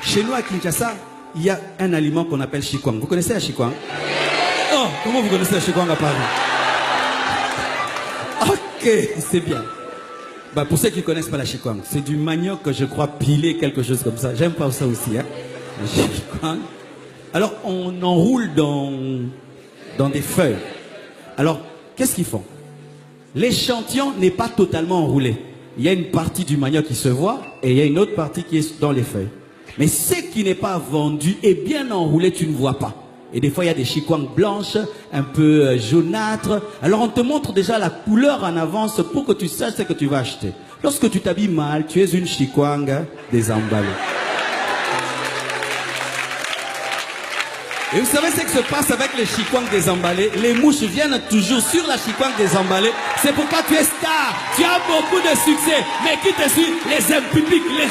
Chez nous à Kinshasa, il y a un aliment qu'on appelle chikwang. Vous connaissez la chikwang? Oh, comment vous connaissez la chikwang à Paris? Ok, c'est bien. Bah, pour ceux qui ne connaissent pas la chikwang, c'est du manioc, je crois, pilé, quelque chose comme ça. J'aime pas ça aussi, hein. La chikwang. Alors, on enroule dans des feuilles. Alors, qu'est-ce qu'ils font? L'échantillon n'est pas totalement enroulé. Il y a une partie du manioc qui se voit et il y a une autre partie qui est dans les feuilles. Mais ce qui n'est pas vendu et bien enroulé, tu ne vois pas. Et des fois, il y a des chikwangs blanches, un peu jaunâtres. Alors, on te montre déjà la couleur en avance pour que tu saches ce que tu vas acheter. Lorsque tu t'habilles mal, tu es une chikwang désemballée. Et vous savez ce qui se passe avec les chikwangs désemballés? Les mouches viennent toujours sur la chikwang désemballée. C'est pourquoi tu es star, tu as beaucoup de succès. Mais qui te suit? Les impudiques, les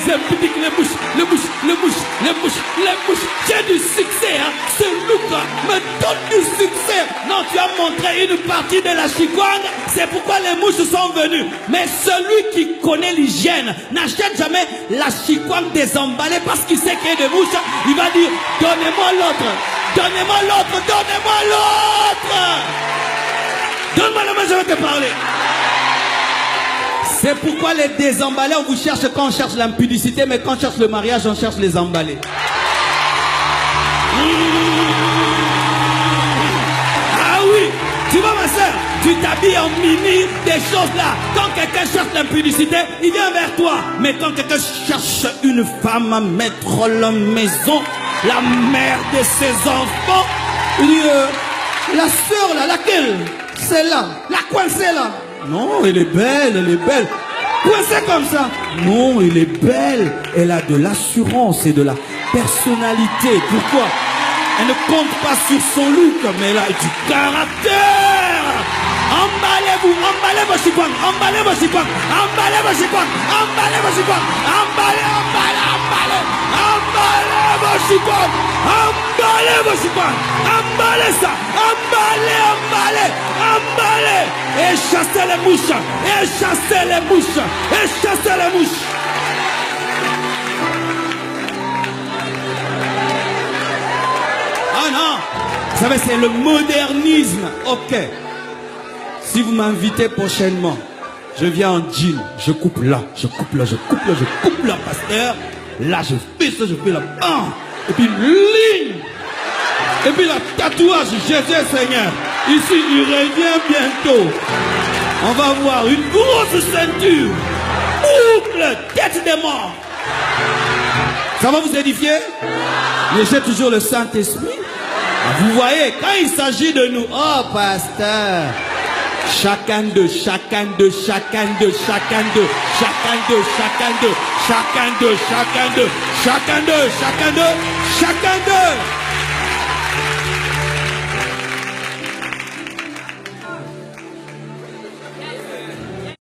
mouches, les mouches, les mouches, les mouches, les mouches. J'ai du succès, hein. Ce look me donne du succès. Non, tu as montré une partie de la chikwang. C'est pourquoi les mouches sont venues. Mais celui qui connaît l'hygiène n'achète jamais la chikwang désemballée parce qu'il sait qu'il y a des mouches. Il va dire, donnez-moi l'autre. Donnez-moi l'autre, donnez-moi l'autre. Donne-moi la main, je vais te parler. C'est pourquoi les désemballés, on vous cherche quand on cherche l'impudicité, mais quand on cherche le mariage, on cherche les emballés. Ah oui, tu vois ma soeur, tu t'habilles en mini, des choses là. Quand quelqu'un cherche l'impudicité, il vient vers toi. Mais quand quelqu'un cherche une femme à mettre à la maison, la mère de ses enfants, il dit, la sœur là, laquelle? Celle-là, la coincée là. Non, elle est belle, elle est belle. Coincée comme ça. Non, elle est belle. Elle a de l'assurance et de la personnalité. Pourquoi? Elle ne compte pas sur son look, mais elle a du caractère. Emballez-vous, emballez vos chikwang, emballez vos chikwang, emballez vos chikwang, emballez vos chikwang, emballez, emballez, emballez, emballez vos chikwang, emballez vos chikwang, emballez ça, emballez, emballez, emballez, et chassez les mouches, et chassez les mouches, et chassez les mouches. Ah non, vous savez, c'est le modernisme, ok. Si vous m'invitez prochainement, je viens en jean, je coupe là, je coupe là, je coupe là, je coupe là, pasteur. Là, je fais ça, je fais là, et puis ligne. Et puis la tatouage, Jésus Seigneur. Ici, il revient bientôt. On va voir une grosse ceinture, boucle, tête de mort. Ça va vous édifier? Mais j'ai toujours le Saint-Esprit. Vous voyez, quand il s'agit de nous, oh pasteur, chacun de, chacun de, chacun de, chacun de, chacun de, chacun de, chacun de, chacun de, chacun de, chacun de, chacun de.